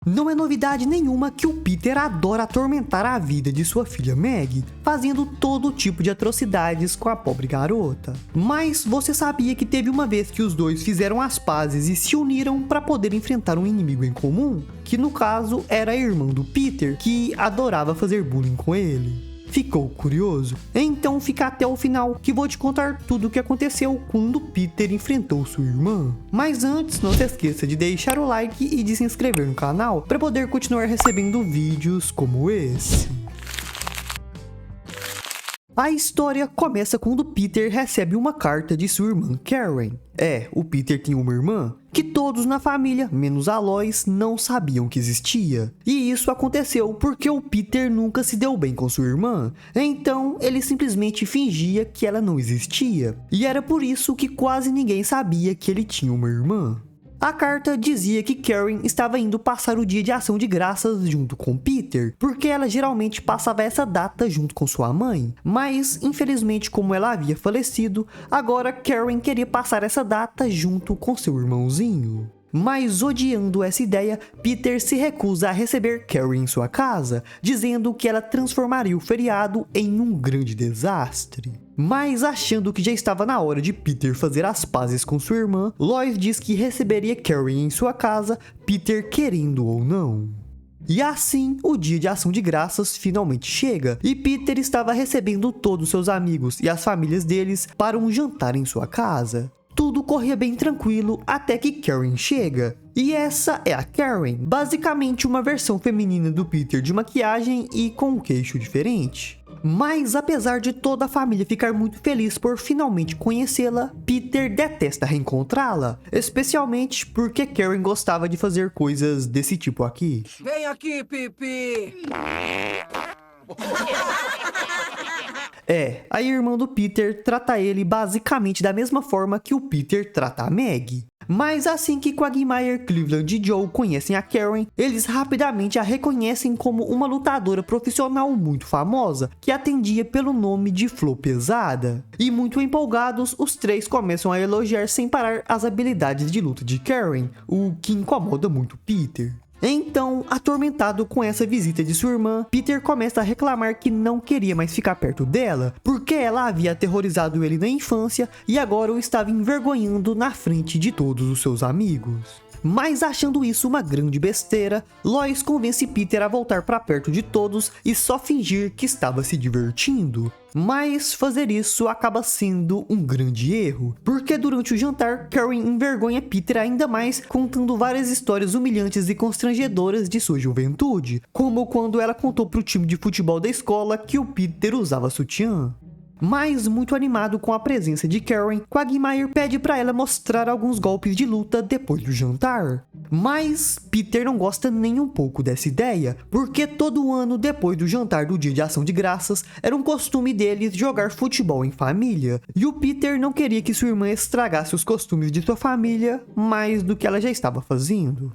Não é novidade nenhuma que o Peter adora atormentar a vida de sua filha Maggie, fazendo todo tipo de atrocidades com a pobre garota. Mas você sabia que teve uma vez que os dois fizeram as pazes e se uniram para poder enfrentar um inimigo em comum? Que no caso era a irmã do Peter, que adorava fazer bullying com ele. Ficou curioso? Então fica até o final que vou te contar tudo o que aconteceu quando Peter enfrentou sua irmã. Mas antes, não se esqueça de deixar o like e de se inscrever no canal para poder continuar recebendo vídeos como esse. A história começa quando Peter recebe uma carta de sua irmã Karen. O Peter tinha uma irmã que todos na família, menos a Lois, não sabiam que existia. E isso aconteceu porque o Peter nunca se deu bem com sua irmã, então ele simplesmente fingia que ela não existia. E era por isso que quase ninguém sabia que ele tinha uma irmã. A carta dizia que Karen estava indo passar o dia de ação de graças junto com Peter, porque ela geralmente passava essa data junto com sua mãe, mas infelizmente como ela havia falecido, agora Karen queria passar essa data junto com seu irmãozinho. Mas odiando essa ideia, Peter se recusa a receber Karen em sua casa, dizendo que ela transformaria o feriado em um grande desastre. Mas achando que já estava na hora de Peter fazer as pazes com sua irmã, Lois diz que receberia Karen em sua casa, Peter querendo ou não. E assim, o dia de ação de graças finalmente chega, e Peter estava recebendo todos seus amigos e as famílias deles para um jantar em sua casa. Tudo corria bem tranquilo até que Karen chega. E essa é a Karen, basicamente uma versão feminina do Peter de maquiagem e com um queixo diferente. Mas apesar de toda a família ficar muito feliz por finalmente conhecê-la, Peter detesta reencontrá-la, especialmente porque Karen gostava de fazer coisas desse tipo aqui. Vem aqui, Pipi! A irmã do Peter trata ele basicamente da mesma forma que o Peter trata a Maggie. Mas assim que Quagmire, Cleveland e Joe conhecem a Karen, eles rapidamente a reconhecem como uma lutadora profissional muito famosa, que atendia pelo nome de Flor Pesada. E muito empolgados, os três começam a elogiar sem parar as habilidades de luta de Karen, o que incomoda muito Peter. Então, atormentado com essa visita de sua irmã, Peter começa a reclamar que não queria mais ficar perto dela, porque ela havia aterrorizado ele na infância e agora o estava envergonhando na frente de todos os seus amigos. Mas achando isso uma grande besteira, Lois convence Peter a voltar para perto de todos e só fingir que estava se divertindo. Mas fazer isso acaba sendo um grande erro, porque durante o jantar, Karen envergonha Peter ainda mais, contando várias histórias humilhantes e constrangedoras de sua juventude, como quando ela contou para o time de futebol da escola que o Peter usava sutiã. Mas muito animado com a presença de Karen, Quagmire pede para ela mostrar alguns golpes de luta depois do jantar. Mas Peter não gosta nem um pouco dessa ideia, porque todo ano depois do jantar do dia de ação de graças, era um costume deles jogar futebol em família. E o Peter não queria que sua irmã estragasse os costumes de sua família mais do que ela já estava fazendo.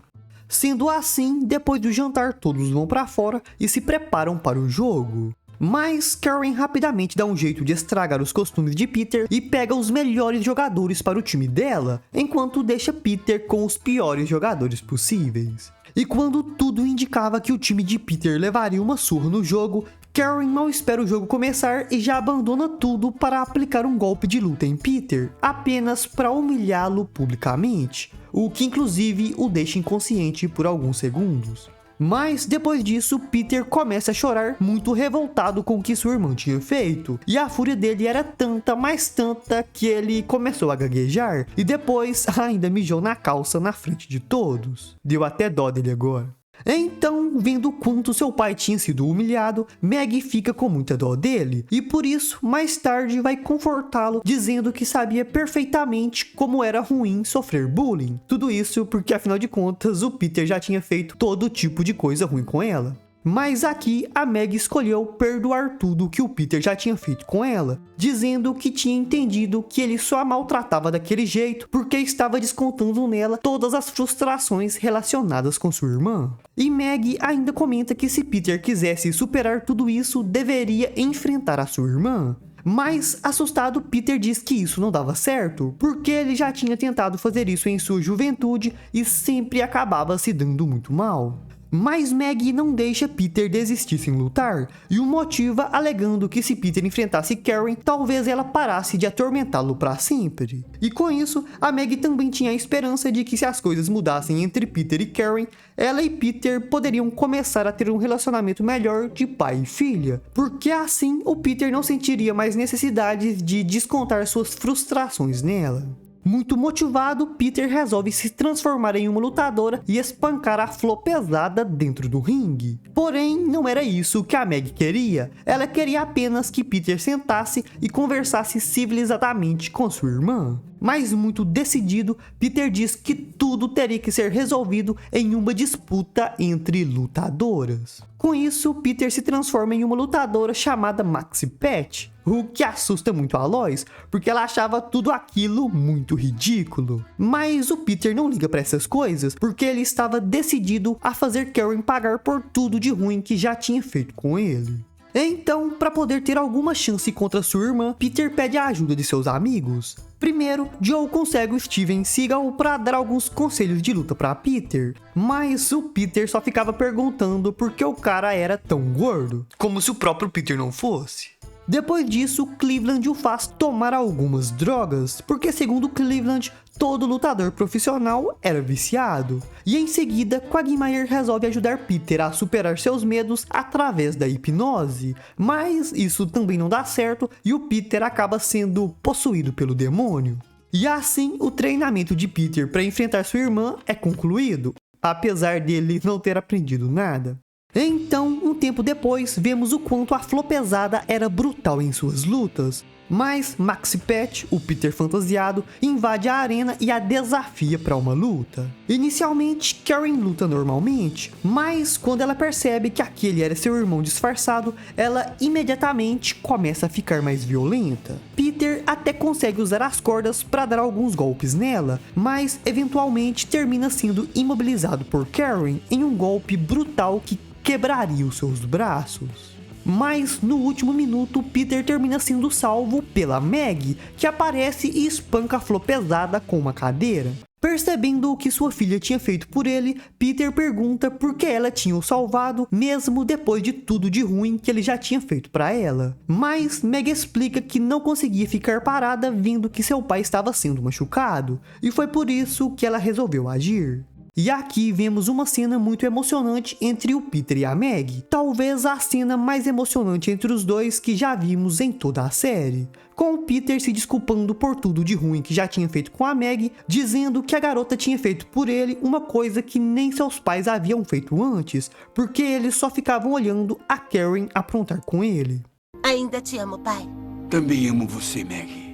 Sendo assim, depois do jantar todos vão para fora e se preparam para o jogo. Mas Karen rapidamente dá um jeito de estragar os costumes de Peter e pega os melhores jogadores para o time dela, enquanto deixa Peter com os piores jogadores possíveis. E quando tudo indicava que o time de Peter levaria uma surra no jogo, Karen mal espera o jogo começar e já abandona tudo para aplicar um golpe de luta em Peter, apenas para humilhá-lo publicamente, o que inclusive o deixa inconsciente por alguns segundos. Mas depois disso, Peter começa a chorar, muito revoltado com o que sua irmã tinha feito. E a fúria dele era tanta, mais tanta, que ele começou a gaguejar. E depois ainda mijou na calça na frente de todos. Deu até dó dele agora. Então, vendo o quanto seu pai tinha sido humilhado, Maggie fica com muita dó dele, e por isso, mais tarde vai confortá-lo, dizendo que sabia perfeitamente como era ruim sofrer bullying. Tudo isso porque, afinal de contas, o Peter já tinha feito todo tipo de coisa ruim com ela. Mas aqui a Maggie escolheu perdoar tudo que o Peter já tinha feito com ela, dizendo que tinha entendido que ele só a maltratava daquele jeito porque estava descontando nela todas as frustrações relacionadas com sua irmã. E Maggie ainda comenta que se Peter quisesse superar tudo isso, deveria enfrentar a sua irmã. Mas, assustado, Peter diz que isso não dava certo, porque ele já tinha tentado fazer isso em sua juventude e sempre acabava se dando muito mal. Mas Maggie não deixa Peter desistir sem lutar, e o motiva alegando que se Peter enfrentasse Karen, talvez ela parasse de atormentá-lo para sempre. E com isso, a Maggie também tinha a esperança de que se as coisas mudassem entre Peter e Karen, ela e Peter poderiam começar a ter um relacionamento melhor de pai e filha, porque assim o Peter não sentiria mais necessidade de descontar suas frustrações nela. Muito motivado, Peter resolve se transformar em uma lutadora e espancar a Flo pesada dentro do ringue. Porém, não era isso que a Maggie queria. Ela queria apenas que Peter sentasse e conversasse civilizadamente com sua irmã. Mas muito decidido, Peter diz que tudo teria que ser resolvido em uma disputa entre lutadoras. Com isso, Peter se transforma em uma lutadora chamada Maxi Pet, o que assusta muito a Lois, porque ela achava tudo aquilo muito ridículo. Mas o Peter não liga para essas coisas, porque ele estava decidido a fazer Karen pagar por tudo de ruim que já tinha feito com ele. Então, para poder ter alguma chance contra sua irmã, Peter pede a ajuda de seus amigos. Primeiro, Joe consegue o Steven Seagal para dar alguns conselhos de luta para Peter, mas o Peter só ficava perguntando por que o cara era tão gordo, como se o próprio Peter não fosse. Depois disso, Cleveland o faz tomar algumas drogas, porque segundo Cleveland, todo lutador profissional era viciado. E em seguida, Quagmire resolve ajudar Peter a superar seus medos através da hipnose, mas isso também não dá certo e o Peter acaba sendo possuído pelo demônio. E assim, o treinamento de Peter para enfrentar sua irmã é concluído, apesar dele não ter aprendido nada. Então, um tempo depois, vemos o quanto a Flo pesada era brutal em suas lutas. Mas Maxi Pet, o Peter fantasiado, invade a arena e a desafia para uma luta. Inicialmente, Karen luta normalmente, mas quando ela percebe que aquele era seu irmão disfarçado, ela imediatamente começa a ficar mais violenta. Peter até consegue usar as cordas para dar alguns golpes nela, mas eventualmente termina sendo imobilizado por Karen em um golpe brutal que quebraria os seus braços. Mas no último minuto, Peter termina sendo salvo pela Maggie, que aparece e espanca a Flo pesada com uma cadeira. Percebendo o que sua filha tinha feito por ele, Peter pergunta por que ela tinha o salvado, mesmo depois de tudo de ruim que ele já tinha feito para ela. Mas Maggie explica que não conseguia ficar parada vendo que seu pai estava sendo machucado, e foi por isso que ela resolveu agir. E aqui vemos uma cena muito emocionante entre o Peter e a Maggie, talvez a cena mais emocionante entre os dois que já vimos em toda a série, com o Peter se desculpando por tudo de ruim que já tinha feito com a Maggie, dizendo que a garota tinha feito por ele uma coisa que nem seus pais haviam feito antes, porque eles só ficavam olhando a Karen aprontar com ele. Ainda te amo, pai. Também amo você, Maggie.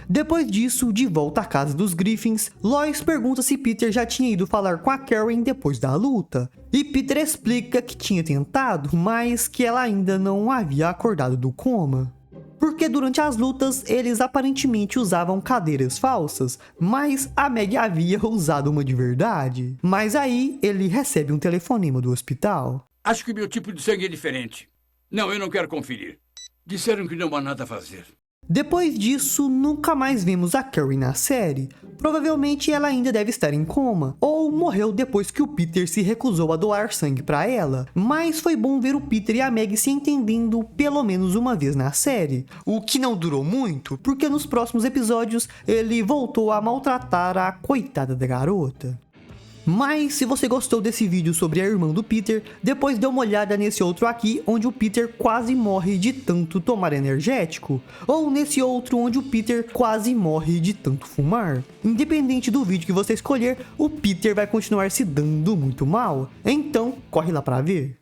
Depois disso, de volta à casa dos Griffins, Lois pergunta se Peter já tinha ido falar com a Karen depois da luta. E Peter explica que tinha tentado, mas que ela ainda não havia acordado do coma. Porque durante as lutas, eles aparentemente usavam cadeiras falsas, mas a Maggie havia usado uma de verdade. Mas aí, ele recebe um telefonema do hospital. Acho que meu tipo de sangue é diferente. Não, eu não quero conferir. Disseram que não há nada a fazer. Depois disso, nunca mais vemos a Karen na série. Provavelmente ela ainda deve estar em coma, ou morreu depois que o Peter se recusou a doar sangue para ela. Mas foi bom ver o Peter e a Maggie se entendendo pelo menos uma vez na série, o que não durou muito, porque nos próximos episódios ele voltou a maltratar a coitada da garota. Mas se você gostou desse vídeo sobre a irmã do Peter, depois dê uma olhada nesse outro aqui, onde o Peter quase morre de tanto tomar energético, ou nesse outro onde o Peter quase morre de tanto fumar. Independente do vídeo que você escolher, o Peter vai continuar se dando muito mal, então corre lá pra ver.